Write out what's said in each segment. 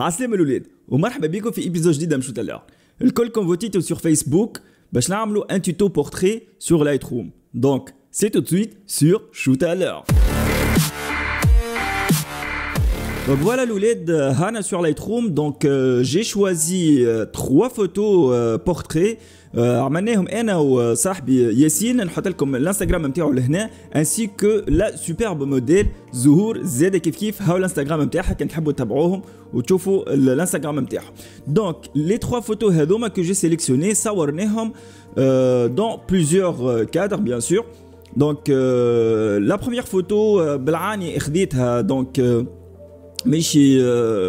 عسلامة الولاد ومرحبا بكم في ايبيزود جديد من شوت الار. الكلكم فوتيتو sur Facebook باش نعملوا un tuto portrait sur Lightroom. Donc, c'est tout de suite sur Shoot à l'heure. Donc voilà l'ouled, Hana sur Lightroom. Donc j'ai choisi 3 photos portraits. عملناهم انا وصاحبي ياسين. نحط لكم الانستغرام نتاعو لهنا ainsi que la superbe modèle زهور زاد كيف هاو الانستغرام نتاعها كان تحبوا تتابعوهم وتشوفوا الانستغرام نتاعهم. Donc les 3 photos هذوما que j'ai sélectionnées صورناهم dans plusieurs cadres bien sûr. Donc la première photo بالعاني اخذيتها donc ماشي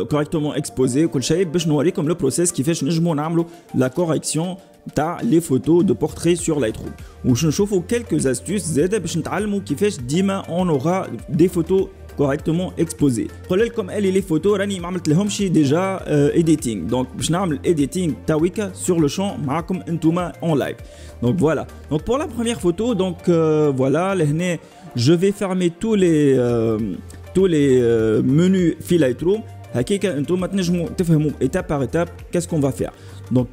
correctement exposé كل شيء باش نوريكم لو بروسيس كيفاش نجموا نعملوا لا كوريكسيون تاع لي فوتو دو بورتري سور لايتروم وباش نشوفوا كلكو استوس زاده باش نتعلموا كيفاش ديما اون اورا دي فوتو كوريكتومون اكسبوزي. نقول لكم الي لي فوتو راني ما عملت لهمش ديجا ايديتينغ دونك باش نعمل ايديتينغ تاويكا سور لو شون معاكم انتوما اون لايف. دونك فوالا دونك بور لا بروميير فوتو دونك فوالا لهنا جو في فيرمي tous les menus في Lightroom هكاكا انتم تنجموا تفهموا étape par étape qu'est-ce qu'on va faire. Donc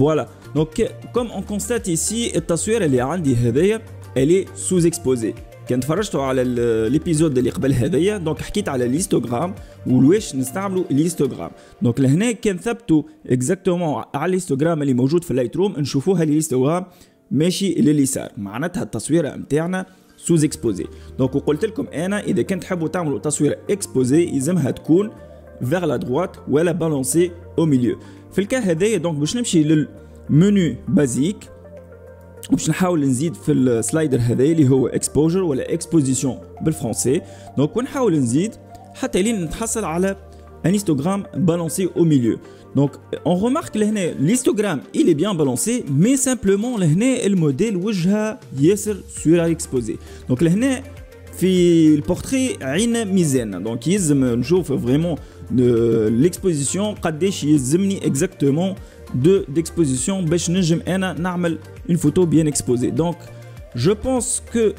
voilà. Donc comme on constate ici التصوير اللي عندي هذايا elle est sous-exposée. كان تفرجتوا على الابيزود اللي قبل هذايا دونك حكيت على الهيستوغرام ولواش نستعملوا الهيستوغرام. دونك لهنا كان ثبتوا اكزاكتومون على الهيستوغرام اللي موجود في اللايتروم نشوفوها الهيستوغرام ماشي لليسار معناتها التصويره نتاعنا sous exposé. Donc وقلت لكم انا اذا كنت تحبوا تعملوا تصويره اكسبوزي يلزمها تكون vers la droite ولا بالانسي au milieu. في الكا هذايا دونك باش نمشي للمنيو بازيك وباش نحاول نزيد في السلايدر هذايا اللي هو اكسبوجر ولا اكسبوزيسيون بالفرنسي. دونك ونحاول نزيد حتى لين نتحصل على un histogramme balancé au milieu. Donc on remarque لهنا l'histogramme il est bien balancé mais simplement لهنا الموديل وجهها ياسر sur l'exposé. Donc لهنا في البورتري عينا ميزان دونك يلزم نشوف فريمون l'exposition قداش يلزمني exactement d'exposition باش نجم انا نعمل une photo bien exposée. Donc je pense que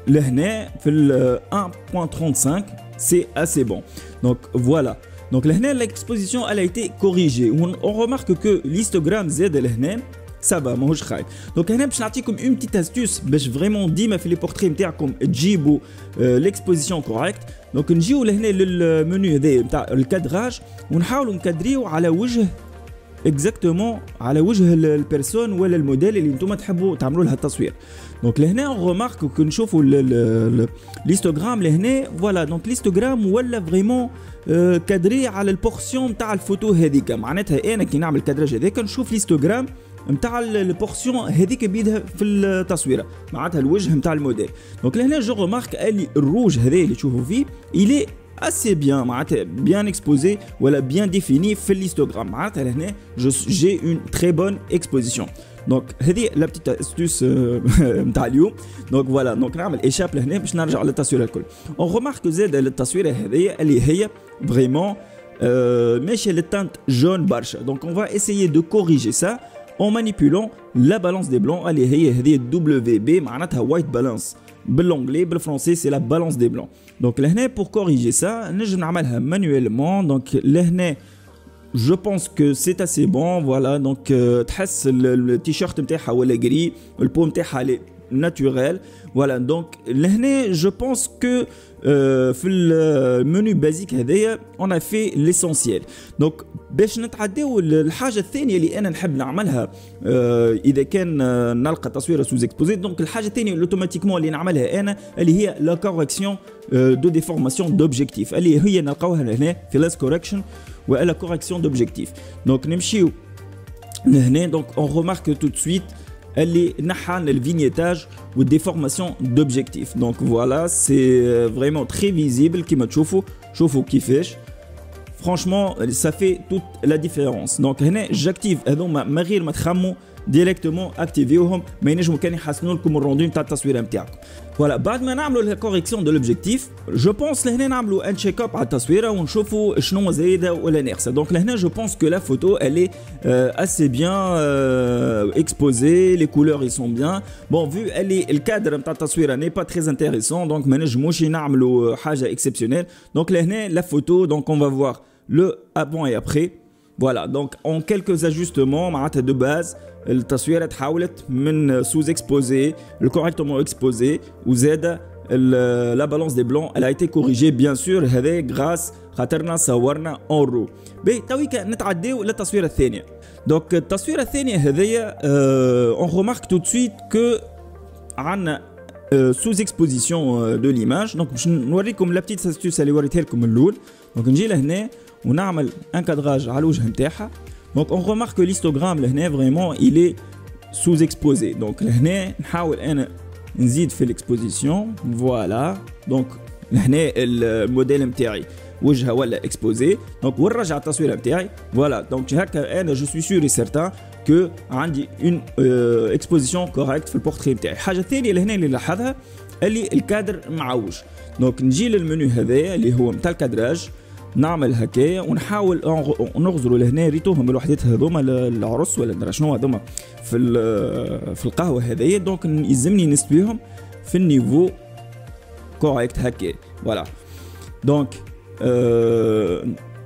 لهنا في ال 1.35 c'est assez bon. Donc voilà. Donc là, l'exposition elle a été corrigée. On remarque que l'histogramme Z là, ça va, ماهوش خايب. Donc هنا باش نعطيكم une petite astuce باش vraiment ديما في les portraits نتاعكم تجيبوا l'exposition correcte. Donc نجيو لهنا للمنيو هذا نتاع الكادراج ونحاولوا نكادريو على وجه اكزاكتومون على وجه البيرسون ولا الموديل اللي نتوما تحبوا تعملوا لها التصوير. دونك لهنا اون ريمارك كو نشوفوا ليستوغرام لهنا فوالا دونك ليستوغرام ولا فريمون كادري على البورسيون تاع الفوتو هذيك معناتها انا كي نعمل كادراج هذاك نشوف ليستوغرام نتاع البورسيون هذيك بيدها في التصويره معناتها الوجه نتاع الموديل. دونك لهنا جو ريمارك اللي الروج هذا اللي تشوفوا فيه il est assez bien معناتها bien exposé ولا bien défini في الهيستوغرام معناتها لهنا j'ai une très bonne exposition. دونك هذه لا بتيت استوس نتاع اليوم. دونك فوالا دونك نعمل ايشاب لهنا باش نرجع للتصويره الكل. اون ريمارك زاد للتصويره هذه اللي هي فريمون ماشيه للتانت جون برشا. دونك اون فا اسيي دو كوريجي سا en manipulant la balance des blancs اللي هي هذه WB معناتها white balance بالانجلي بالفرنسي سي لا بالانس دي بلون. دونك لهنا بور كوريجي سا نجم نعملها مانويلمون. دونك لهنا جو بونس كو سي اسي بون فوالا دونك تحس التيشيرت نتاعها ولا غري البو نتاعها لي ناتوريل فوالا. دونك لهنا جو بونس كو في المنيو بازيك هذايا اون ا في ليسونسيال. دونك باش نتعداو الحاجه الثانيه اللي انا نحب نعملها اذا كان نلقى تصويره سوز اكسبوزي. دونك الحاجه الثانيه اوتوماتيكمون اللي نعملها انا اللي هي لا كوريكسيون دو ديفورماسيون دوبجيكتيف اللي هي نلقاوها هنا في لاس كوريكشن ولا كوريكسيون دوبجيكتيف. دونك نمشيو لهنا دونك اون ريمارك تو دو سويت اللي نحى الفينيتاج والديفورماسيون دوبجيكتيف. دونك فوالا سي فريمون تري فيزيبل كيما تشوفوا شوفوا كيفاش فرانشمون سا في توت لا ديفيرونس. دونك هنا جاكتيف هذوما ما غير ما تخموا ديريكتومون اكتيفيوهم ما ينجموا كان يحسنوا لكم الروندو نتاع التصويره نتاعكم. فوالا بعد ما نعملوا لا كوريكسيون دو لوبجيكتيف جو بونس لهنا نعملوا ان تشيك اب على التصويره ونشوفوا شنو زايده ولا ناقصه. دونك لهنا جو بونس كو لا فوتو الي اسي بيان اكسبوزي لي كولور اي سون بيان بون فيو الي الكادر نتاع التصويره ني با تري انتريسون دونك ما نجموش نعملوا حاجه اكسبسيونيل. دونك لهنا لا فوتو دونك اون فا فوار le avant et après. Voilà, donc en quelques ajustements معناتها de base التصويره تحولت من sous exposé le correctement exposé وزاد la balance des blancs elle a été corrigée bien sûr هذا grâce خاطرنا صورنا en RAW. باهي تويك نتعداو للتصويره الثانيه. دونك التصويره الثانيه هذيا on remarque tout de suite que عندنا sous exposition de l'image. donc باش نوريكم لا بتيت astuce اللي وريتها لكم من الاول. دونك نجي لهنا ونعمل ان كادراج على الوجه نتاعها. دونك on remarque que l'histogramme لهنا vraiment il est sous exposé. دونك لهنا نحاول انا نزيد في الاكسبوزيسيون. فوالا دونك لهنا الموديل نتاعي وجهه ولا اكسبوزي. دونك ونرجع التصويره نتاعي. فوالا دونك هكا انا جو سوي سور اي سيرتان كو عندي اون اكسبوزيسيون كوريكت في البورتري نتاعي. الحاجه الثانيه لهنا اللي نلاحظها اللي الكادر معوج. دونك نجي للمنيو هذايا اللي هو نتاع الكادراج نعمل هكايا ونحاول نغزروا لهنا ريتوهم الوحدات هذوما العرس ولا ندري شنو هذوما في القهوه هذايا. دونك يلزمني نسويهم في النيفو كوريكت هكا. فوالا دونك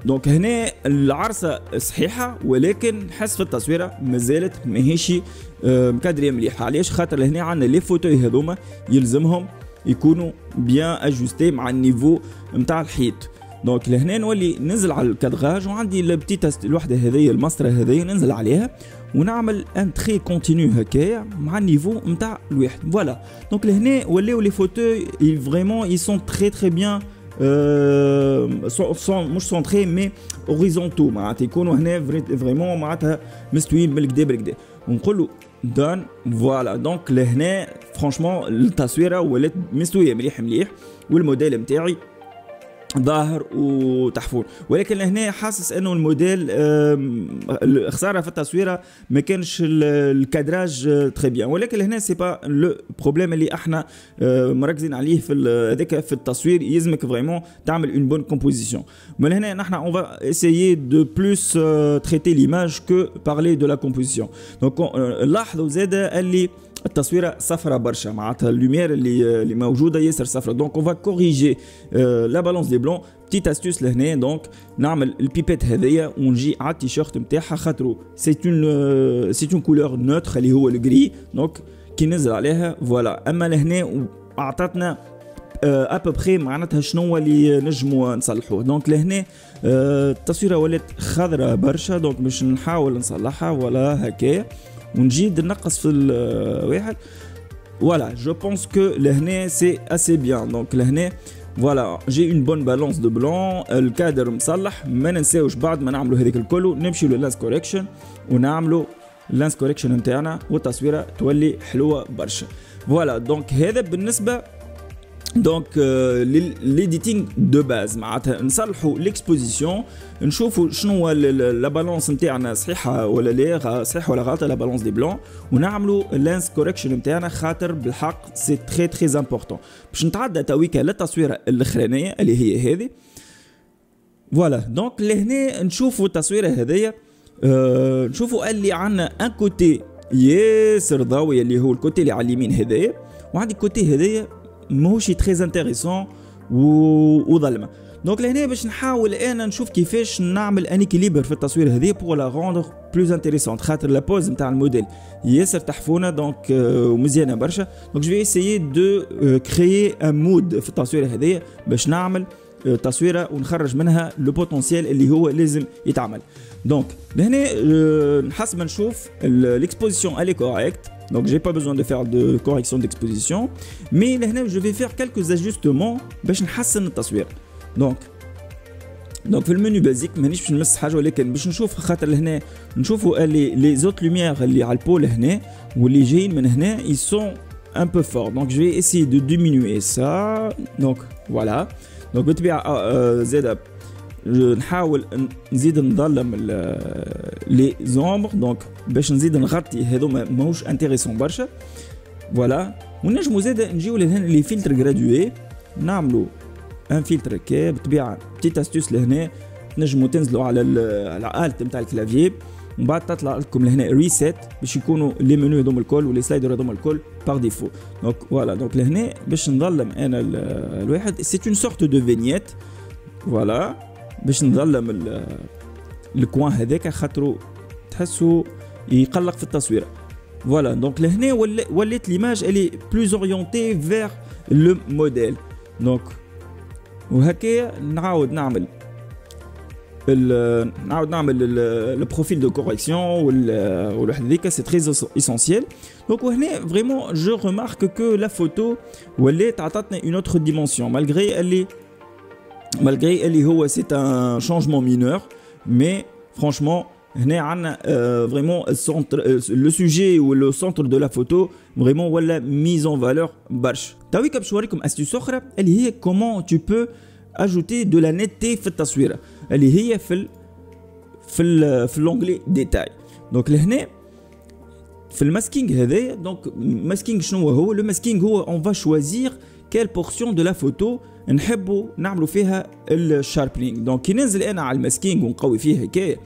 دونك هنا العرسه صحيحه ولكن نحس في التصويره مازالت ماهيش مكادريه مليحه. علاش؟ خاطر لهنا عندنا لي فوتوي هذوما يلزمهم يكونوا بيان اجوستي مع النيفو نتاع الحيط. دونك لهنا نولي ننزل على الكادراج وعندي البتيت الوحده هذيا المسطره هذيا ننزل عليها ونعمل ان تري كونتينيو هكايا مع النيفو نتاع الواحد. فوالا دونك لهنا ولاو لي فوتوي فريمون اي سون تري تري بيان مش سونتري مي اوريزونتو معناتها يكونوا هنا فريمون معناتها مستويين بالكدا بالكدا ونقول له دان. فوالا دونك لهنا فرانشمون التصويره ولات مستويه مليح مليح والموديل نتاعي ظاهر وتحفون. ولكن لهنا حاسس انه الموديل خساره في التصويره ما كانش الكادراج تري بيان. ولكن لهنا سي با لو بروبليم اللي احنا مركزين عليه في هذاك في التصوير. يلزمك فريمون تعمل اون بون كومبوزيسيون. من هنا نحن اون فا اسيي دو بلوس تريتي ليماج كو بارلي دو لا كومبوزيسيون. دونك لاحظوا زاده اللي التصويره صفرة برشا معناتها اللوميير اللي موجوده ياسر صفرة. دونك اون فا كوريجي لا بالونس دي بلون. بتيت استوس لهنا دونك نعمل البيبيت هذيا ونجي على التيشيرت نتاعها خاطرو سي اون كولور نوتر اللي هو الجري. دونك كي ننزل عليها فوالا. اما لهنا اعطتنا ابوبخي معناتها شنو اللي نجموا نصلحوه. دونك لهنا التصويره ولات خضراء برشا. دونك باش نحاول نصلحها ولا هكايا ونجي نقص في الواحد. فوالا جو بونس كو لهنا سي اسي بيان. دونك لهنا فوالا جي اون بون بالونس دو بلون. الكادر مصلح. ما ننساوش بعد ما نعملوا هذيك الكل نمشيو للانس كوريكشن ونعملوا اللانس كوريكشن نتاعنا والتصويره تولي حلوه برشا. فوالا دونك هذا بالنسبه دونك ليديتينغ دو باز معناتها نصلحوا ليكسبوزيسيون نشوفوا شنو لا بالونس نتاعنا صحيحه ولا لا صحيحه ولا غلطه لا بالونس دي بلون ونعملوا اللانس كوريكشن نتاعنا خاطر بالحق سي تري تري امبورطون. باش نتعدى تويكا للتصويره الاخرانيه اللي هي هذه. فوالا دونك لهنا نشوفوا التصويره هذيا نشوفوا اللي عندنا ان كوتي ياسر ضوي اللي هو الكوتي اللي على اليمين هذايا وعندي الكوتي هذايا ماهوش تري انتريسون وظلمه. دونك لهنا باش نحاول انا نشوف كيفاش نعمل ان اكيليبر في التصوير هذه بور لا روندر بلوز انتريسونت خاطر لا بوز نتاع الموديل ياسر تحفونه. دونك ومزيانه برشا. دونك جو في اسيي دو كريي ان مود في التصوير هذه باش نعمل تصويره ونخرج منها لو بوتونسيال اللي هو لازم يتعمل. دونك لهنا نحس ما نشوف l'exposition elle est correcte. Donc j'ai pas besoin de faire de correction d'exposition. Mais لهنا je vais faire quelques ajustements باش نحسن التصوير. دونك في المنيو بازيك مانيش باش نمس حاجه ولكن باش نشوف خاطر لهنا نشوفوا لي زوت لوميير اللي على البول هنا واللي جايين من هنا ils sont un peu forts. Donc je vais essayer de diminuer ça. Donc voilà. Donc بالطبيعه زاد نحاول نزيد نظلم لي زومبر. دونك باش نزيد نغطي هذوما ماهوش انتريسون برشا. فوالا ونجمو زاد نجيو لهنا لي فلتر غرادوي نعملو ان فلتر هكا. بالطبيعه بتيت استوس لهنا تنجمو تنزلوا على آلة نتاع الكلافيي ومن بعد تطلع لكم لهنا ريسيت باش يكونوا لي منيو هذوما الكل ولي سلايدر هذوما الكل باغ ديفو. دونك فوالا دونك لهنا باش نظلم انا الواحد سي اون سورت دو فينيت. فوالا باش نظلم الكوان هذاك خاطرو تحسو يقلق في التصويره. فوالا دونك لهنا ولات ليماج الي بلوز اورينتي فيغ لو موديل. دونك وهكايا نعاود نعمل le profil de correction ou le هذيك c'est très essentiel. Donc وهنا vraiment je remarque que la photo ولات عطاتنا une autre dimension malgré اللي هو c'est un changement mineur, mais franchement هنا عندنا vraiment le sujet ou le centre de la photo vraiment ولا mise en valeur برشا. تويك باش نوريكم astuce اخرى اللي هي comment tu peux ajouter de la netteté في التصويره اللي هي في l'onglet détail. donc لهنا في الماسكينغ هذايا. donc ماسكينغ شنو هو؟ لو ماسكينغ هو on va choisir quelle portion de la photo نحبوا نعملوا فيها الشاربينغ. دونك كي ننزل انا على الماسكينغ ونقوي فيه هكايا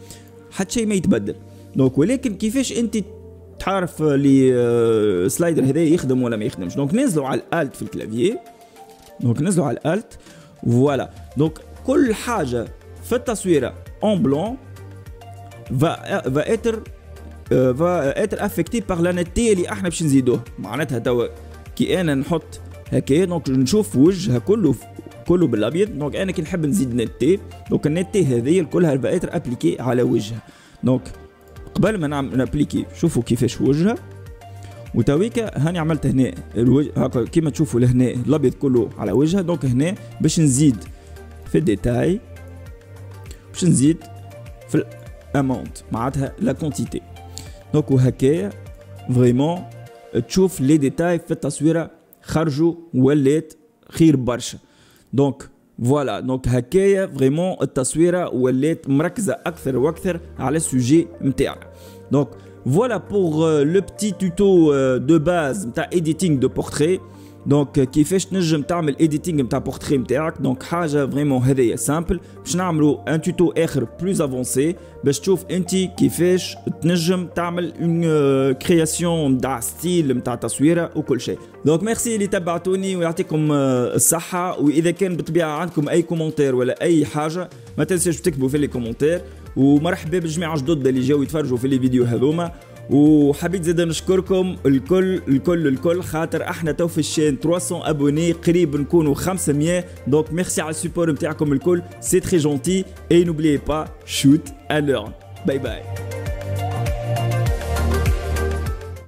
حتى شيء ما يتبدل. دونك ولكن كيفاش انت تعرف لي سلايدر هذا يخدم ولا ما يخدمش؟ دونك ننزلوا على الالت في الكلافيي. دونك ننزلوا على الالت فوالا. دونك كل حاجه في التصويره اون بلون va être affecté par la netteté اللي احنا باش نزيدوه. معناتها توا كي انا نحط هكايا دونك نشوف وجهها كله بالابيض. دونك انا كي نحب نزيد نتي دونك النتي هذه كلها va être appliquée على وجهها. دونك قبل ما نعمل نابليكي شوفوا كيفاش وجهها. وتويكا هاني عملت هنا الوجه هكا كيما تشوفوا لهنا الابيض كله على وجهها. دونك هنا باش نزيد في الديتاي باش نزيد في الاماونت معناتها لا كونتيتي. دونك وهكايا فريمون تشوف لي ديتاي في التصويره خرجوا ولات خير برشا. دونك فوالا دونك هكايا فريمون التصويره ولات مركزه اكثر واكثر على السوجي نتاعنا. دونك voilà pour le petit tuto de base نتاع editing de portrait. دونك كيفاش تنجم تعمل editing نتاع portrait نتاعك. دونك حاجه فريمون هذيا سامبل. باش نعملوا ان توتو اخر بلوز افونسي باش تشوف انت كيفاش تنجم تعمل اون كرياسيون نتاع ستيل نتاع تصويره وكل شيء. دونك ميرسي اللي تبعتوني ويعطيكم الصحه. واذا كان بالطبيعه عندكم اي كومنتير ولا اي حاجه ما تنساش تكتبوا في لي كومنتير. ومرحبا بالجميع جدد اللي جاوا يتفرجوا في لي فيديو هذوما. وحبيت زيد نشكركم الكل خاطر احنا تو في الشين 300 ابوني قريب نكونوا 500. دونك ميرسي على السيبور نتاعكم الكل سي تري جونتي. اي نوبليي با شوت ا لورن. باي باي.